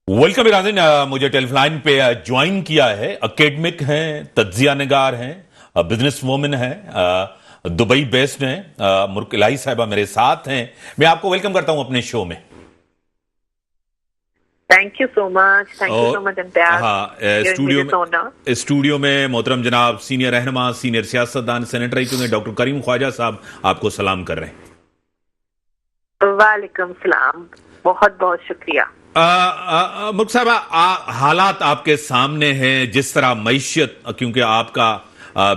Welcome नाज़रीन, मुझे telephone पे ज्वाइन किया है। एकेडमिक हैं, तज्जिया निगार हैं, बिजनेस वूमन हैं, दुबई बेस्ड हैं, मुरकलाई साहिबा मेरे साथ हैं। मैं आपको वेलकम करता हूं अपने शो में। Thank you so much Imtiaz. हाँ, स्टूडियो में मोहतरम जनाब सीनियर रहनुमा, सीनियर सियासतदान, सेनेटर रह चुके डॉक्टर करीम ख्वाजा साहब आपको सलाम कर रहे हैं। वालेकुम सलाम, बहुत बहुत शुक्रिया। मुख साहबा, हालात आपके सामने हैं, जिस तरह मईशत, क्योंकि आपका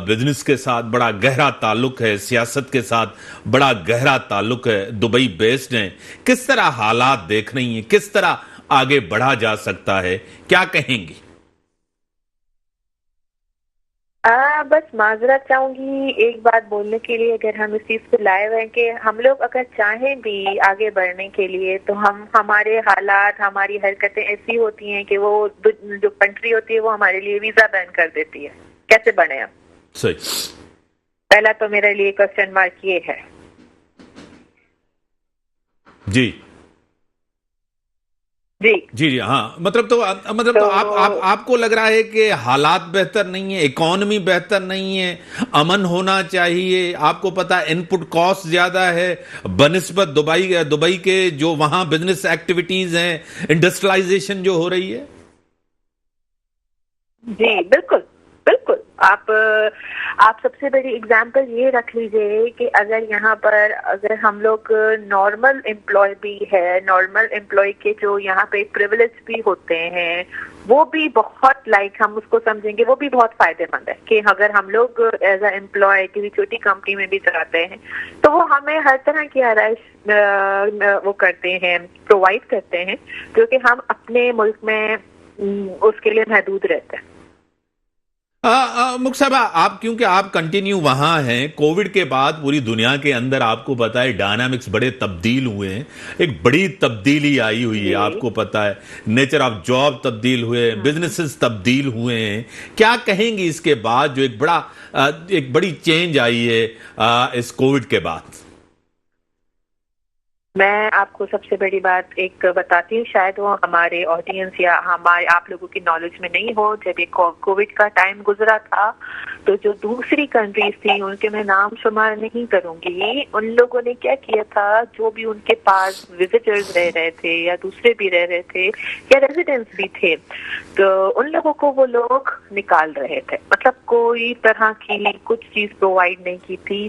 बिजनेस के साथ बड़ा गहरा ताल्लुक है, सियासत के साथ बड़ा गहरा ताल्लुक है, दुबई बेस्ड हैं, किस तरह हालात देख रही हैं, किस तरह आगे बढ़ा जा सकता है, क्या कहेंगी? बस माजरत चाहूंगी एक बात बोलने के लिए। अगर हम इस चीज को लाए हुए हैं कि हम लोग अगर चाहें भी आगे बढ़ने के लिए तो हमारे हालात, हमारी हरकतें ऐसी होती हैं कि वो जो कंट्री होती है वो हमारे लिए वीजा बैन कर देती है। कैसे बने हम? सही। पहला तो मेरे लिए क्वेश्चन मार्क ये है। जी जी जी जी, हाँ, मतलब तो आपको लग रहा है कि हालात बेहतर नहीं है, इकोनॉमी बेहतर नहीं है, अमन होना चाहिए। आपको पता है इनपुट कॉस्ट ज्यादा है बनिस्बत दुबई के जो वहां बिजनेस एक्टिविटीज हैं, इंडस्ट्रियलाइजेशन जो हो रही है। जी बिल्कुल बिल्कुल। आप सबसे बड़ी एग्जांपल ये रख लीजिए कि अगर हम लोग नॉर्मल एम्प्लॉय भी है, नॉर्मल एम्प्लॉय के जो यहाँ पे प्रिविलेज भी होते हैं वो भी बहुत हम उसको समझेंगे वो भी बहुत फायदेमंद है कि अगर हम लोग एज अ एम्प्लॉय किसी छोटी कंपनी में भी जाते हैं तो वो हमें हर तरह की आराइश वो करते हैं, प्रोवाइड करते हैं, जो कि हम अपने मुल्क में उसके लिए महदूद रहते हैं। मुख साहबा, क्योंकि आप कंटिन्यू वहां हैं, कोविड के बाद पूरी दुनिया के अंदर आपको पता है डायनामिक्स बड़े तब्दील हुए हैं, एक बड़ी तब्दीली आई हुई है, आपको पता है नेचर ऑफ जॉब तब्दील हुए, बिजनेसेस तब्दील हुए हैं। क्या कहेंगे इसके बाद जो एक बड़ी चेंज आई है इस कोविड के बाद? मैं आपको सबसे बड़ी बात एक बताती हूँ, शायद वो हमारे ऑडियंस या आप लोगों की नॉलेज में नहीं हो। जब ये कोविड का टाइम गुजरा था तो जो दूसरी कंट्रीज थी उनके मैं नाम शुमार नहीं करूंगी, उन लोगों ने क्या किया था, जो भी उनके पास विजिटर्स रह रहे थे या दूसरे भी रह रहे थे या रेजिडेंट्स भी थे, तो उन लोगों को वो लोग निकाल रहे थे। मतलब कोई तरह की कुछ चीज प्रोवाइड नहीं की थी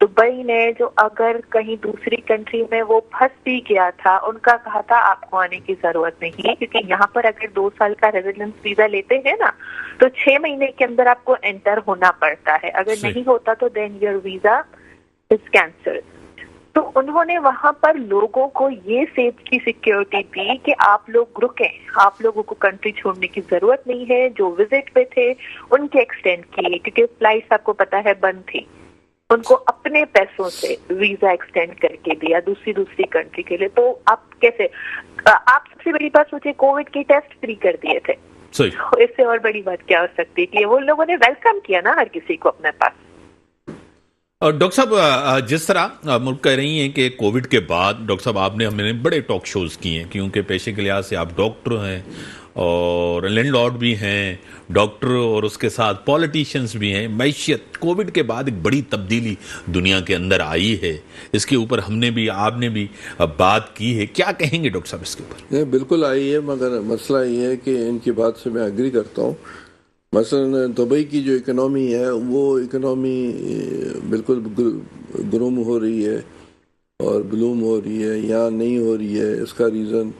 दुबई ने जो अगर कहीं दूसरी कंट्री में वो फंस भी गया था, उनका कहा था आपको आने की जरूरत नहीं है, क्योंकि यहाँ पर अगर 2 साल का रेजिडेंस वीजा लेते हैं ना तो 6 महीने के अंदर आपको एंटर होना पड़ता है। अगर नहीं होता तो then your visa is cancelled. तो उन्होंने वहां पर लोगों को ये सेफ्टी सिक्योरिटी दी कि आप लोग रुकें, आप लोगों को कंट्री छोड़ने की जरूरत नहीं है। जो विजिट पे थे उनके एक्सटेंड किए, क्योंकि फ्लाइट्स आपको पता है बंद थी, उनको अपने पैसों से वीजा एक्सटेंड करके दिया दूसरी कंट्री के लिए। तो आप सबसे बड़ी बात सोचिए, कोविड के टेस्ट फ्री कर दिए थे। तो इससे और बड़ी बात क्या हो सकती है कि वो लोगों ने वेलकम किया ना हर किसी को अपने पास। डॉक्टर साहब, जिस तरह मुल्क कह रही हैं कि कोविड के बाद, डॉक्टर साहब आपने हमने बड़े टॉक शोज किए हैं, क्योंकि पेशे के लिहाज से आप डॉक्टर हैं और लैंडलॉर्ड भी हैं, डॉक्टर और उसके साथ पॉलिटिशियंस भी हैं। मैशियत कोविड के बाद एक बड़ी तब्दीली दुनिया के अंदर आई है, इसके ऊपर आपने भी बात की है। क्या कहेंगे डॉक्टर साहब इसके ऊपर? ये बिल्कुल आई है, मगर मसला ये है कि इनकी बात से मैं एग्री करता हूँ। मसलन दुबई की जो इकनॉमी है वो इकनॉमी बिल्कुल ग्रूम हो रही है और ब्लूम हो रही है, यहाँ नहीं हो रही है। इसका रीज़न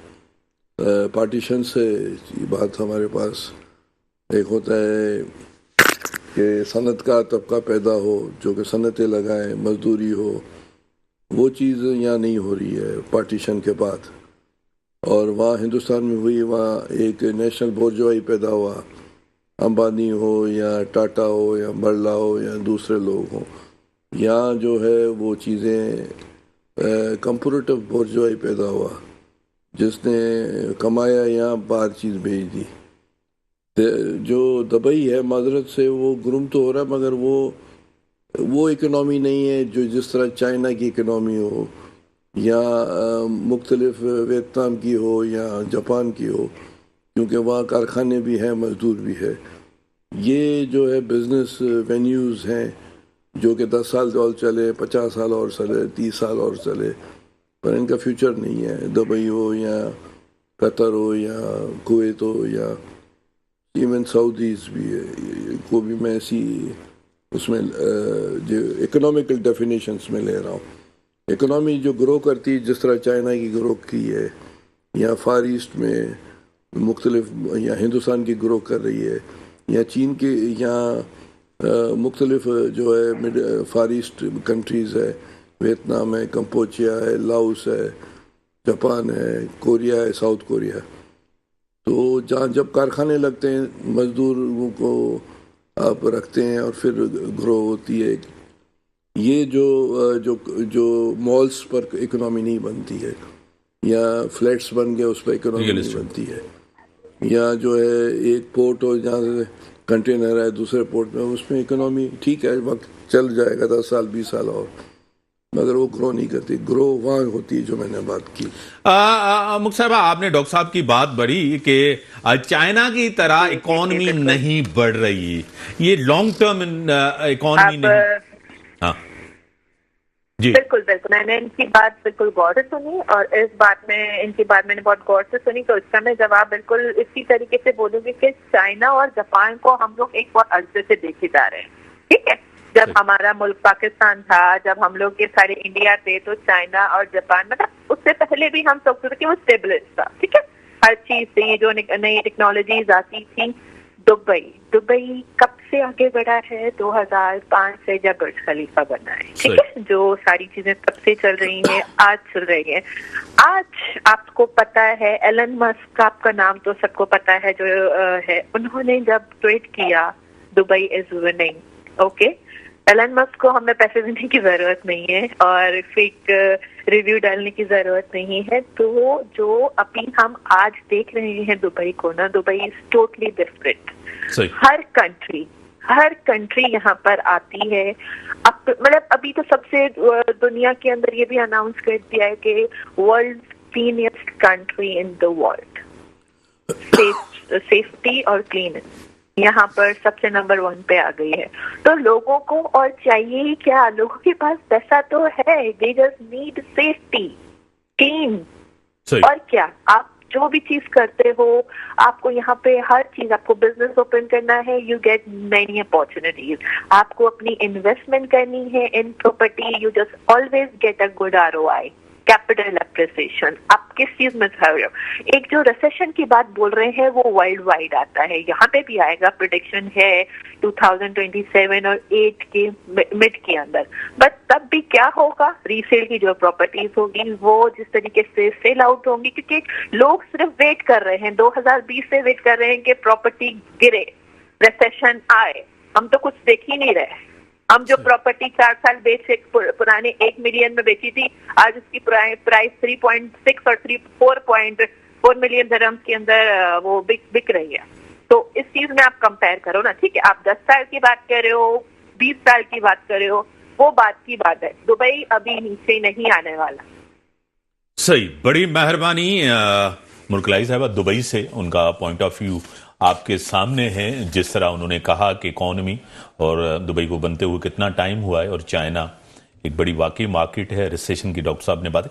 पार्टीशन से बात हमारे पास एक होता है कि सनत का तबका पैदा हो जो कि सनतें लगाएं, मजदूरी हो, वो चीज़ यहाँ नहीं हो रही है पार्टीशन के बाद। और वहाँ हिंदुस्तान में हुई, वहाँ एक नेशनल बोर्जोई पैदा हुआ, अंबानी हो या टाटा हो या बिरला हो या दूसरे लोग हों। यहाँ जो है वो चीज़ें कंपरेटिव बोर्जोई पैदा हुआ, जिसने कमाया यहाँ बाहर चीज़ भेज दी। जो दुबई है माजरत से वो ग्रुम तो हो रहा है, मगर वो इकनॉमी नहीं है जो जिस तरह चाइना की इकनॉमी हो یا مختلف ویتنام کی ہو یا جاپان کی ہو، کیونکہ وہاں کارخانے بھی ہیں، مزدور بھی ہے. یہ جو ہے بزنس وینیوز ہیں جو کہ 10 سال اور چلے، 50 سال اور چلے، 30 سال اور چلے، پر ان کا فیوچر نہیں ہے. دبئی ہو یا قطر ہو یا کویت ہو یا ایون سعودیز بھی ہے، کو بھی میں ایسی اس میں جو اکنامیکل ڈیفینیشنس میں لے رہا ہوں. اکنامی جو گرو کرتی، جس طرح چائنا کی گرو کی ہے یا فار ایسٹ میں مختلف، یا ہندوستان کی گرو کر رہی ہے، یا چین کی، یا مختلف جو ہے فار ایسٹ کنٹریز ہے، ویتنام ہے، کمبوڈیا ہے، لاؤس ہے، جاپان ہے، کوریا ہے، ساؤتھ کوریا ہے. تو جہاں جب کارخانے لگتے ہیں، مزدوروں کو آپ رکھتے ہیں اور پھر گرو ہوتی ہے. یہ جو مالس پر اکنامی نہیں بنتی ہے، یا فلیٹس بن گئے اس پہ اکنامی نہیں بنتی ہے، یا جو ہے ایک پورٹ ہو جہاں سے کنٹینر ہے دوسرے پورٹ میں، اس میں اکنامی ٹھیک ہے، وقت چل جائے گا 10 سال 20 سال اور، مگر وہ گرو نہیں کرتی. گرو وہاں ہوتی ہے جو میں نے بات کی. مک صاحبہ، آپ نے ڈاکٹر صاحب کی بات بڑھی کہ نہیں کی طرح اکانومی نہیں بڑھ رہی، یہ لانگ ٹرم اکانومی نہیں. ہاں جی بالکل بالکل، میں نے ان کی بات بالکل غور سے سنی، اور اس بات میں ان کی بات میں نے بہت غور سے سنی. تو اس کا میں جواب بالکل اسی طریقے سے بولوں گی کہ چائنا اور جاپان کو ہم لوگ ایک بہت عرصے سے دیکھے جا رہے ہیں. ٹھیک ہے، جب ہمارا ملک پاکستان تھا، جب ہم لوگ یہ سارے انڈیا تھے، تو چائنا اور جاپان، مطلب اس سے پہلے بھی ہم سوچتے تھے کہ وہ اسٹیبلش تھا. ٹھیک ہے، ہر چیز سے یہ جو نئی ٹیکنالوجیز آتی تھی. دبئی کب سے آگے بڑھا ہے؟ 2005 سے جب برج خلیفہ بنا ہے. ٹھیک ہے، جو ساری چیزیں تب سے چل رہی ہیں، آج چل رہی ہیں. آج آپ کو پتا ہے ایلن مسک، آپ کا نام تو سب کو پتا ہے جو ہے، انہوں نے جب ٹویٹ کیا Dubai is winning. Okay, Alan مسک کو ہمیں پیسے دینے کی ضرورت نہیں ہے اور فیک ریویو ڈالنے کی ضرورت نہیں ہے. تو جو ابھی ہم آج دیکھ رہے ہیں دبئی کو نا، Dubai is totally different. Hare country یہاں پر آتی ہے. مطلب ابھی تو سب سے دنیا کے اندر یہ بھی اناؤنس کر دیا ہے کہ world cleanest country in the world. Safety اور کلیننس یہاں پر سب سے نمبر 1 پہ آ گئی ہے. تو لوگوں کو اور چاہیے ہی کیا، لوگوں کے پاس پیسہ تو ہے، they just need safety, clean. اور کیا، آپ جو بھی چیز کرتے ہو، آپ کو یہاں پہ ہر چیز، آپ کو بزنس اوپن کرنا ہے، یو گیٹ مینی اپارچونیٹیز. آپ کو اپنی انویسٹمنٹ کرنی ہے in property, you just always get a good ROI. Capital appreciation. آپ کس چیز میں کر رہے ہو؟ ایک جو ریسیشن کی بات بول رہے ہیں وہ ورلڈ وائڈ آتا ہے، یہاں پہ بھی آئے گا، پریڈکشن ہے 2027 اور 8 کے مڈ کے اندر. بٹ تب بھی کیا ہوگا، ریسیل کی جو پراپرٹیز ہوگی وہ جس طریقے سے سیل آؤٹ ہوں گی، کیونکہ لوگ صرف ویٹ کر رہے ہیں، 2020 سے ویٹ کر رہے ہیں کہ پراپرٹی گرے، ریسیشن آئے. ہم تو کچھ دیکھ ہی نہیں رہے. ہم جو پراپرٹی 4 سال پرانے 1 ملین میں بیچی تھی، آج اس کی پرائس 3.6 اور 4.4 ملین درہمز کے اندر وہ بک رہی ہے. تو اس چیز میں آپ کمپیئر کرو نا. ٹھیک ہے، آپ 10 سال کی بات کر رہے ہو، 20 سال کی بات کر رہے ہو، وہ بات کی بات ہے. دبئی ابھی نیچے نہیں آنے والا. صحیح، بڑی مہربانی مرکلائی صاحبہ. دبئی سے ان کا پوائنٹ آف ویو آپ کے سامنے ہے، جس طرح انہوں نے کہا کہ اکانومی اور دبئی کو بنتے ہوئے کتنا ٹائم ہوا ہے، اور چائنا ایک بڑی واقعی مارکیٹ ہے. ریسیشن کی ڈاکٹر صاحب نے بات